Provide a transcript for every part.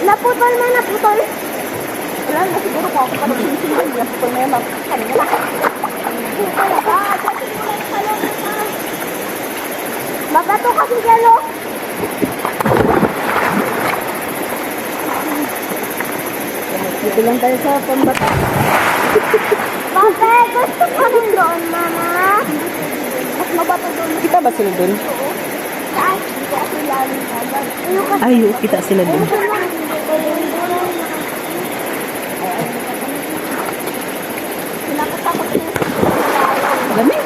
Naputol na, naputol. Wala na siguro po ako pa nagsisimula. Naputol na yun. Kanina na. Mabato kasi galo. Dito lang tayo sa pambata. Bakit? Gusto ko rin doon, mama. Mas mabato doon. Kita ba sila dun? Saan? Hindi ako lalim agad. Ay, kita sila dun. Sinakatakot niya. Dami.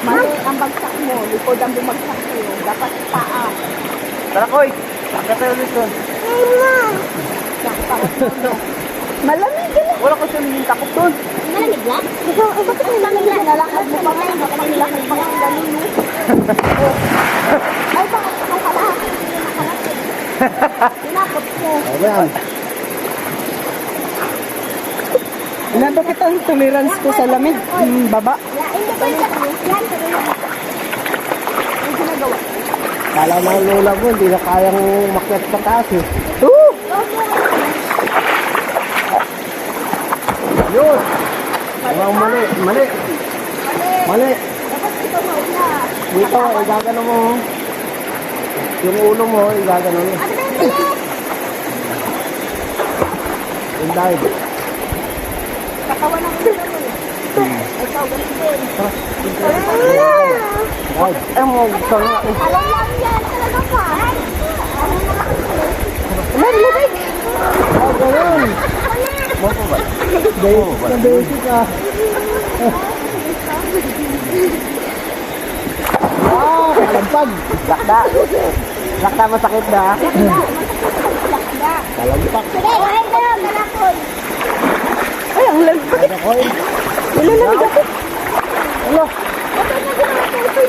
Mali ang bagsak mo. Likod ang bumagsak sa'yo. Dapat paa. Tara, Koy! Bakit tayo ulit doon? Ay, ma. Nakatakot mo. Malamig din. Wala ko siya naging takot doon. Malamig na? Ikaw, bakit ang lamig na? Nalakad mo pa nga. Nakapagilakad pa nga ang ganun. Ay, bakit ang kalahati? Hindi nakalakad. Tinakot ko. Ano yan? Ilan ba kitang tolerance ko sa lamig? Baba. Hindi ko yung yan. Ang ginagawa. Kala na ang lola mo, hindi na kayang makyat sa taas eh. Yun! Walang mali, mali! Mali! Dapat ito mauna. Dito, igagano mo. Yung ulo mo, igagano mo. Ano ba yung bilis? Yung dive. Katawan ng ulo mo. Ikaw, ganun din. Ay, mo, gusto nga. Alam lang yan. Talaga pa. Malamig. Oh, ganun. Mo po ba? Sa basic ah. Ah, kalampag. Lakda. Lakda masakit na. Kalampak. Sige, kain ka lang. Malakon. Ay, ang lamig. Ano, Koy? Nilalamig ako. Ano? Bakit na ginagawa ko?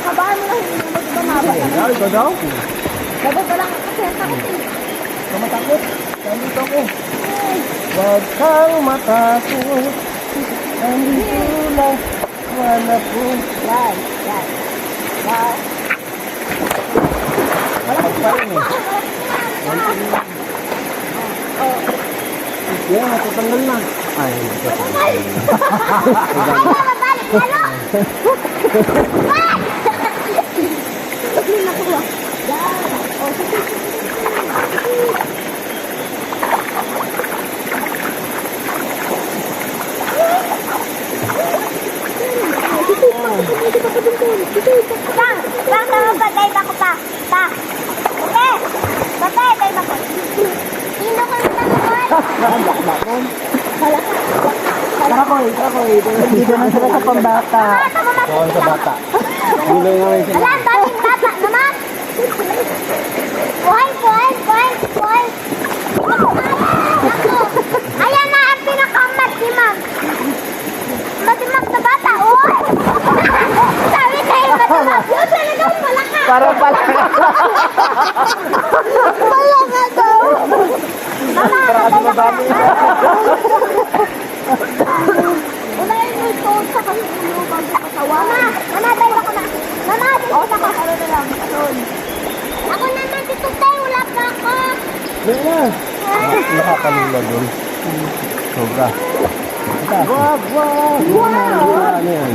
Kabahan mo lang. Hindi mo diba mabay? Ay, ikaw daw? Dapat ka lang kasi takot. Kamatakot. Nandito ako. Huwag kang matakot. Nandito lang. Wala po. Yan, yan. Yan. Malakot pa rin eh. Yan, natutanggal na. Ay, natutanggal. Ay, mabalik ka lang. Sige na ko. Yan. O, sige. Bang! Bang! Bang! Patay ba ko pa? Pa! Okay! Patay! Patay ba ko? Sino ko yung tanong? Lakda mo. Tara, Koy. Tara, Koy. Dito na sila sa pambata. Bawal sa bata. Gulay nga rin sila. Alam, daming bata naman! Buhay! Buhay! Buhay! Buhay! Ayan na ang pinakamadimag. Madimag na bata, uy! Sabi tayo madimag. Yun talagang malaka. Para pala. Malaka daw. Mama, Para madami. unahin mo ito sa kanyang bago kasawa. Mama, tayo ako na. Mama, dito na ka. Ano na lang? Ako naman dito tayo. Wala pa ako. Doon na. Nakakalula doon. Sobra. Wag, wag. Wow. Ano yan?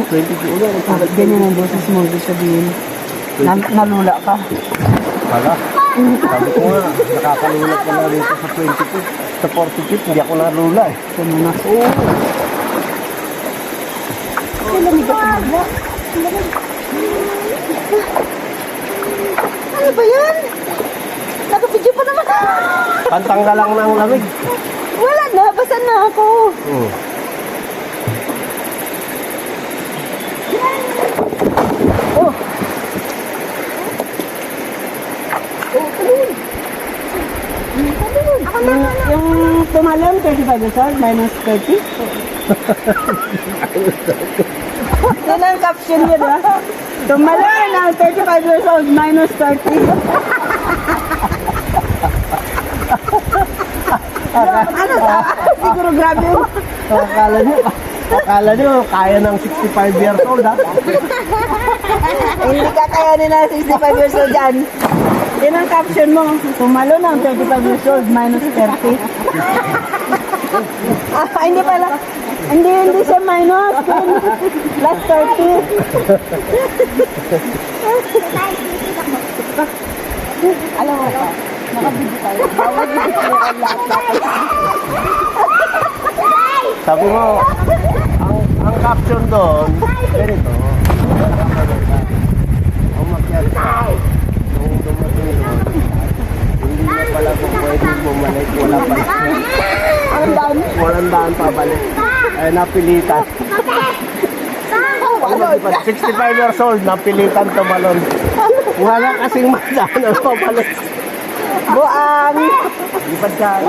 22 ulo. Ganyan ang boses mo. Ibig sabihin. Nalula ka. Hala. Sabi ko nga, nakakalulat ka na dito sa 22. Sa 42, hindi ako nalula eh. Ito mo na. Ay, lamig ako. Ano ba yan? Naka-video pa naman. Pantanggal lang ng lamig. Wala na. Basa na ako. Oh. Yung tumalam, 35 years old, minus 30. Yun ang caption niya, diba? Tumalam na 35 years old, minus 30. Ano ba? Siguro grabe yun. Akala nyo, kaya ng 65 years old ha? Hindi ka kaya nila 65 years old dyan. Yan ang caption mo. Tumalo ng 35 years old minus 30. Hindi pala. Hindi siya minus. Plus 30. Alam mo ba? Nakabigit tayo. Bawal dito ang lahat. Sabi mo, ang caption doon, ganito. Umakyat ka. Nung dumating doon, hindi na pala kung pwedeng bumalik. Walang daan pabalik. Ay, napilitan. 65 years old, napilitan tumalon. Wala kasing madaan na pabalik. Buang. Lipad ka.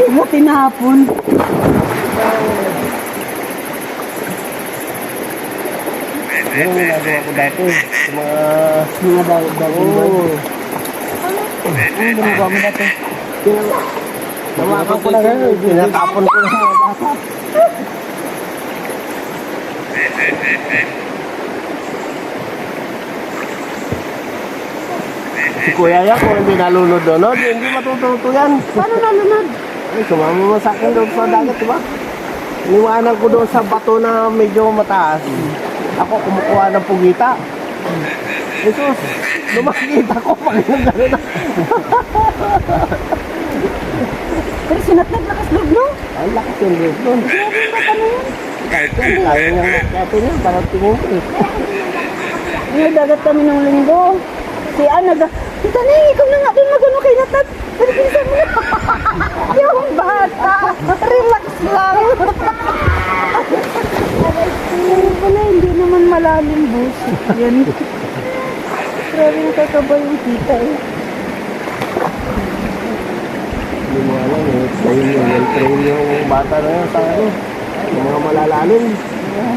Mo tinapon. Yung ginagawa ko dati sa mga bagong bird. Ano ginagawa mo dati? Nawakan ko na gano'n. Tinatapon ko na mga bata. Si Kuya yan, kung hindi nalunod doon, no? Hindi matututo yan. Paano nalunod? Ay, sumama mo sa akin doon sa dagat, diba? Iniwanan ko doon sa bato na medyo mataas. Ako kumukuha ng pugita. Jesus, lumakita ko pag yung gano'n. Pero sinatnag lakas loob, no? Ay, lakas yung loob doon. Kahit yan, kaya niyang nakyato niya, parang tingin ko eh. Ngayon dagat kami ng linggo. Si Ana, Tita Neng, ikaw na nga din magano kay Natat. Pero pinsan mo na. Yung bata. Relax lang. Ayun pala, hindi naman malalim, boss. Yan. Grabe yung kakaba yung tita eh. Hindi mo alam eh. Train yung bata na yun sa ano. Yung mga malalalim.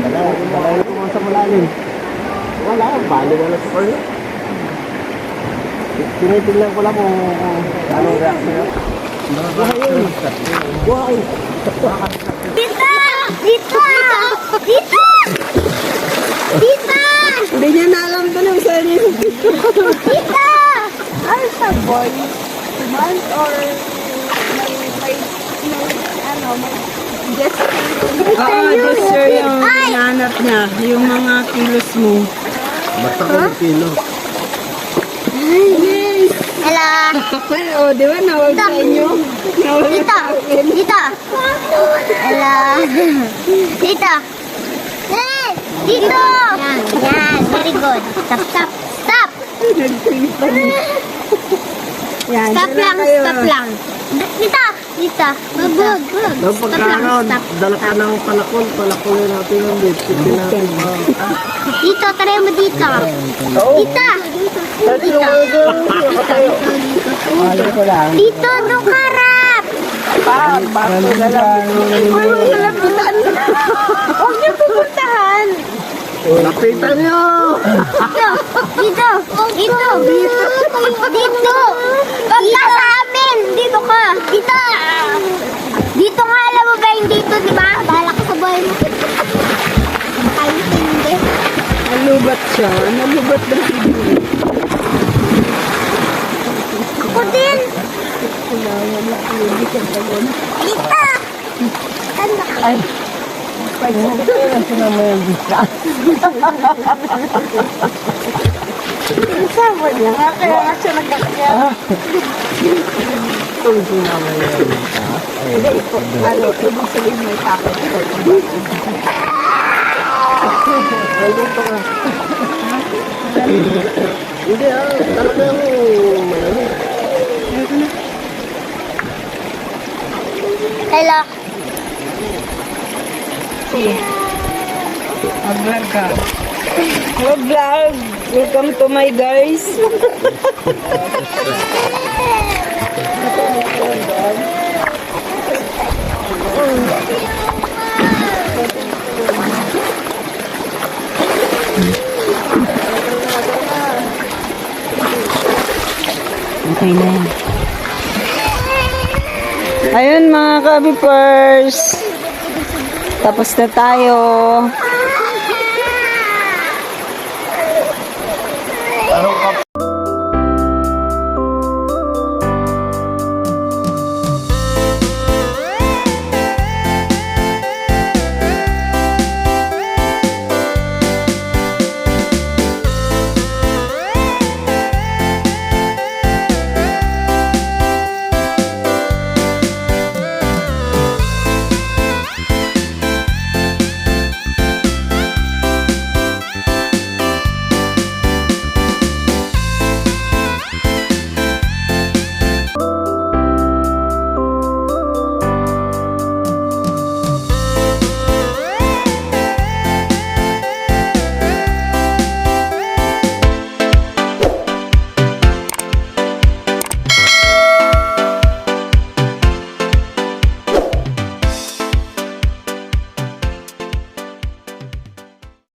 Talaga ko sa malalim. Wala, bali na lang sa corner. Tinitingnan ko lang kung anong reaction niya. Buhay! Tita! Tita! Tita! Tita! Hindi niya na alam doon ang sarili. Tita! Ay, sa boy. Month or may just sir yung hinanap niya. Yung mga kilos mo. Basta ko yung kilo. Yes! Hello! O, di ba nawag sa inyo? Nawag Tita! Tita! Hello! Tita! Hey! Dito! Yan, very good. Stop, stop, stop! Yan, Stop dyan lang, kayo. stop lang. Tita! Tita! Good, good. Nang Stop lang, pagkano, stop. dala ka ng palakulin natin yung bit. Dito, try mo dito. Tita! Alam ko lang. Dito, doon harap! Bato na lang. Huwag niyo pupuntahan. Lapitan nyo! Dito! Dito! Dito! Dito! Huwag ka sa amin! Dito ka! Dito! Dito nga, alam mo ba yung dito, di ba? Bahala ka sa buhay mo. Ay, hindi. Nalubat siya. Nalubat ba siya? Ako din! Dito! Tanda ka. Ay. Sinama yung bisa. Isama niya nga. Kaya nga siya nagkakaya. Itong sinama yung bisa. Ano, ibig sabihin may takot. Nandito ka. Hindi talaga yung malamig. Hello. Mag-vlog ka. Mag-vlog. Welcome to my guys. Okay na yan. Ayun mga kabipers. Tapos na tayo.